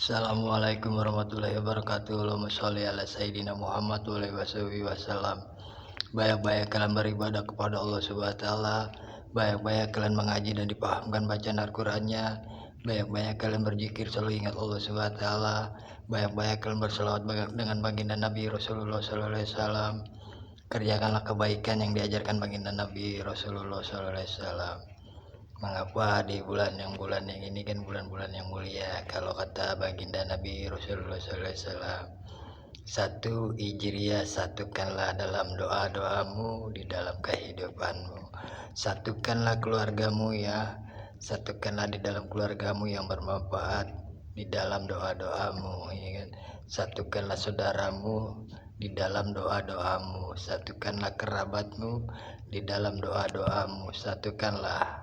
Assalamualaikum warahmatullahi wabarakatuh. Allahumma sholli ala sayyidina Muhammad wa alihi wasallam. Banyak-banyak kalian beribadah kepada Allah Subhanahu wa taala. Banyak-banyak kalian mengaji dan dipahamkan bacaan Al-Qur'annya. Banyak-banyak kalian berzikir selalu ingat Allah Subhanahu wa taala. Banyak-banyak kalian berselawat dengan baginda Nabi Rasulullah sallallahu alaihi wasallam. Kerjakanlah kebaikan yang diajarkan baginda Nabi Rasulullah sallallahu alaihi wasallam. Mengapa di bulan yang ini kan bulan-bulan yang mulia, kalau kata baginda Nabi Rasulullah SAW, satu Hijriah, satukanlah dalam doa-doamu di dalam kehidupanmu, satukanlah keluargamu ya, satukanlah di dalam keluargamu yang bermanfaat di dalam doa-doamu ya kan? Satukanlah saudaramu di dalam doa-doamu, satukanlah kerabatmu di dalam doa-doamu, satukanlah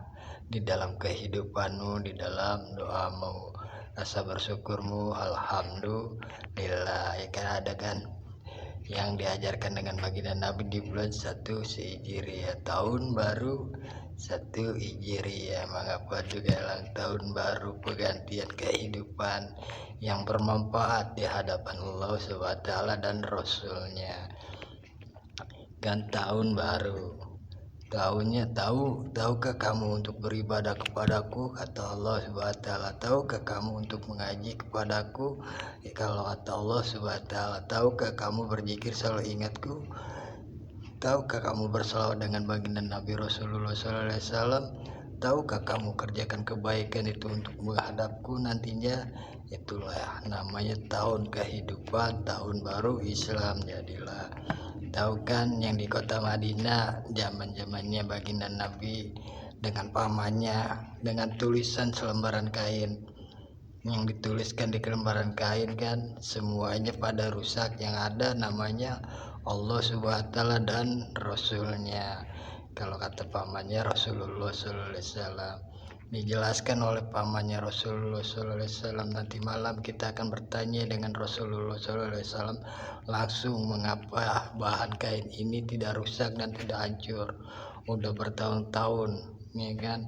di dalam kehidupanmu, di dalam doamu, rasa bersyukurmu, alhamdulillah ya kan. Ada kan yang diajarkan dengan baginda Nabi di bulan 1 Hijriah, tahun baru 1 Hijriah. Mengapa juga ulang tahun baru, pergantian kehidupan yang bermanfaat di hadapan Allah SWT dan Rasulnya. Kan tahun baru, tahunnya tahukah kamu untuk beribadah kepadaku, kata Allah Subhanahu wa taala. Tahukah kamu untuk mengaji kepadaku, ya, kalau kata Allah Subhanahu wa taala. Tahukah kamu berzikir selalu ingatku? Tahukah kamu berselawat dengan baginda Nabi Rasulullah sallallahu alaihi wasallam? Tahukah kamu kerjakan kebaikan itu untuk menghadapku nantinya? Itulah namanya tahun kehidupan, tahun baru Islam. Jadilah tahu kan yang di kota Madinah zaman-zamannya baginda Nabi dengan pamannya, dengan tulisan selembaran kain yang dituliskan di lembaran kain kan semuanya pada rusak, yang ada namanya Allah Subhanahu wa taala dan Rasulnya. Kalau kata pamannya Rasulullah sallallahu alaihi wasallam, dijelaskan oleh pamannya Rasulullah sallallahu alaihi wasallam. Nanti malam kita akan bertanya dengan Rasulullah sallallahu alaihi wasallam langsung, mengapa bahan kain ini tidak rusak dan tidak hancur, udah bertahun-tahun ya kan.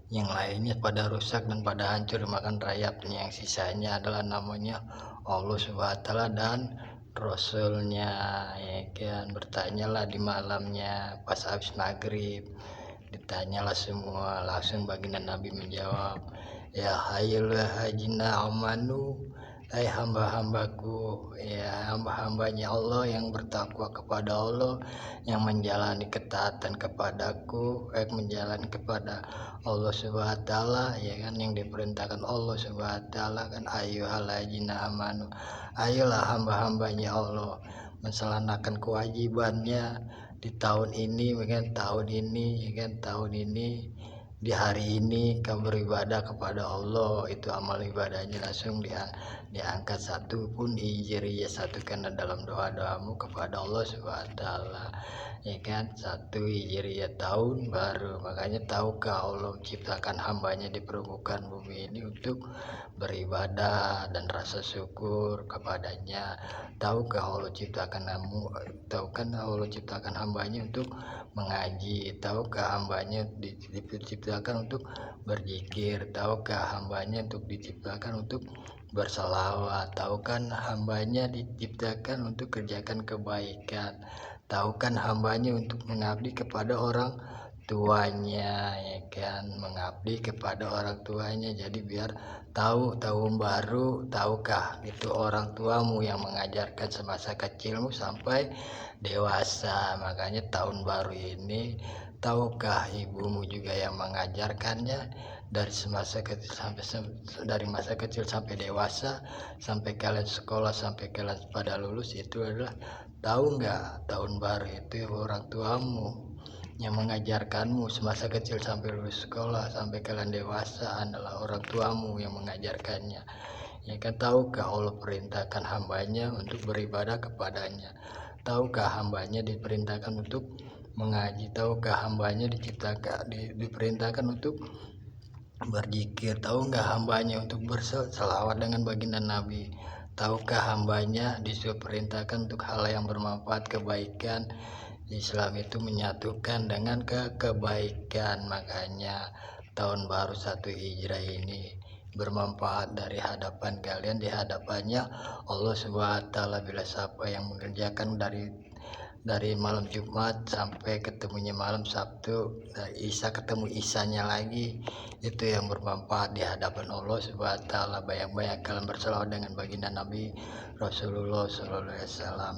Yang lainnya pada rusak dan pada hancur makan rayapnya, yang sisanya adalah namanya Allah Subhanahu wa taala dan Rasulnya ya kan. Bertanyalah di malamnya pas habis maghrib, ditanyalah semua, langsung baginda Nabi menjawab, ya hayyul hajina amanu, hai hamba-hambaku, ya hamba-hambanya Allah yang bertakwa kepada Allah, yang menjalani ketaatan kepadaku, menjalani kepada Allah Subhanahu wa taala ya kan, yang diperintahkan Allah Subhanahu wa taala kan, ayyuhallazina amanu, ayolah hamba-hambanya Allah melaksanakan kewajibannya di tahun ini ya kan, tahun ini di hari ini kamu beribadah kepada Allah. Itu amal ibadahnya langsung diangkat. Satu pun Hijriah, satukan dalam doa-doamu kepada Allah Subhanahu wa taala ya kan. 1 Hijriah tahun baru. Makanya tahukah Allah menciptakan hambanya di permukaan bumi ini untuk beribadah dan rasa syukur kepadanya. Tahukah Allah ciptakan Allah ciptakan hambanya untuk mengaji? Tahukah hambanya diciptakan untuk berzikir? Tahukah hambanya untuk diciptakan untuk bersalawat? Tahukah hambanya diciptakan untuk kerjakan kebaikan? Tahukah hambanya untuk mengabdi kepada orang tuanya ya kan, mengabdi kepada orang tuanya. Jadi biar tahu tahun baru, tahukah itu orang tuamu yang mengajarkan semasa kecilmu sampai dewasa. Makanya tahun baru ini, tahukah ibumu juga yang mengajarkannya dari masa kecil sampai dewasa, sampai kalian sekolah, sampai kalian pada lulus. Itu adalah, tahu nggak, tahun baru itu orang tuamu yang mengajarkanmu semasa kecil sampai lulus sekolah, sampai kalian dewasa adalah orang tuamu yang mengajarkannya ya kan. Tahukah Allah perintahkan hambanya untuk beribadah kepadanya? Tahukah hambanya diperintahkan untuk mengaji? Tahukah hambanya diperintahkan untuk berzikir? Tahu nggak hambanya untuk berselawat dengan baginda Nabi? Tahukah hambanya disuruh perintahkan untuk hal yang bermanfaat, kebaikan? Islam itu menyatukan dengan kebaikan. Makanya tahun baru 1 Hijrah ini bermanfaat dari hadapan kalian, di hadapannya Allah Subhanahu wa taala. Bila siapa yang mengerjakan dari malam Jumat sampai ketemunya malam Sabtu, dari Isya ketemu Isanya lagi, itu yang bermanfaat di hadapan Allah Subhanahu wa taala. Banyak-banyak kalian berselawat dengan baginda Nabi Rasulullah sallallahu alaihi wasallam.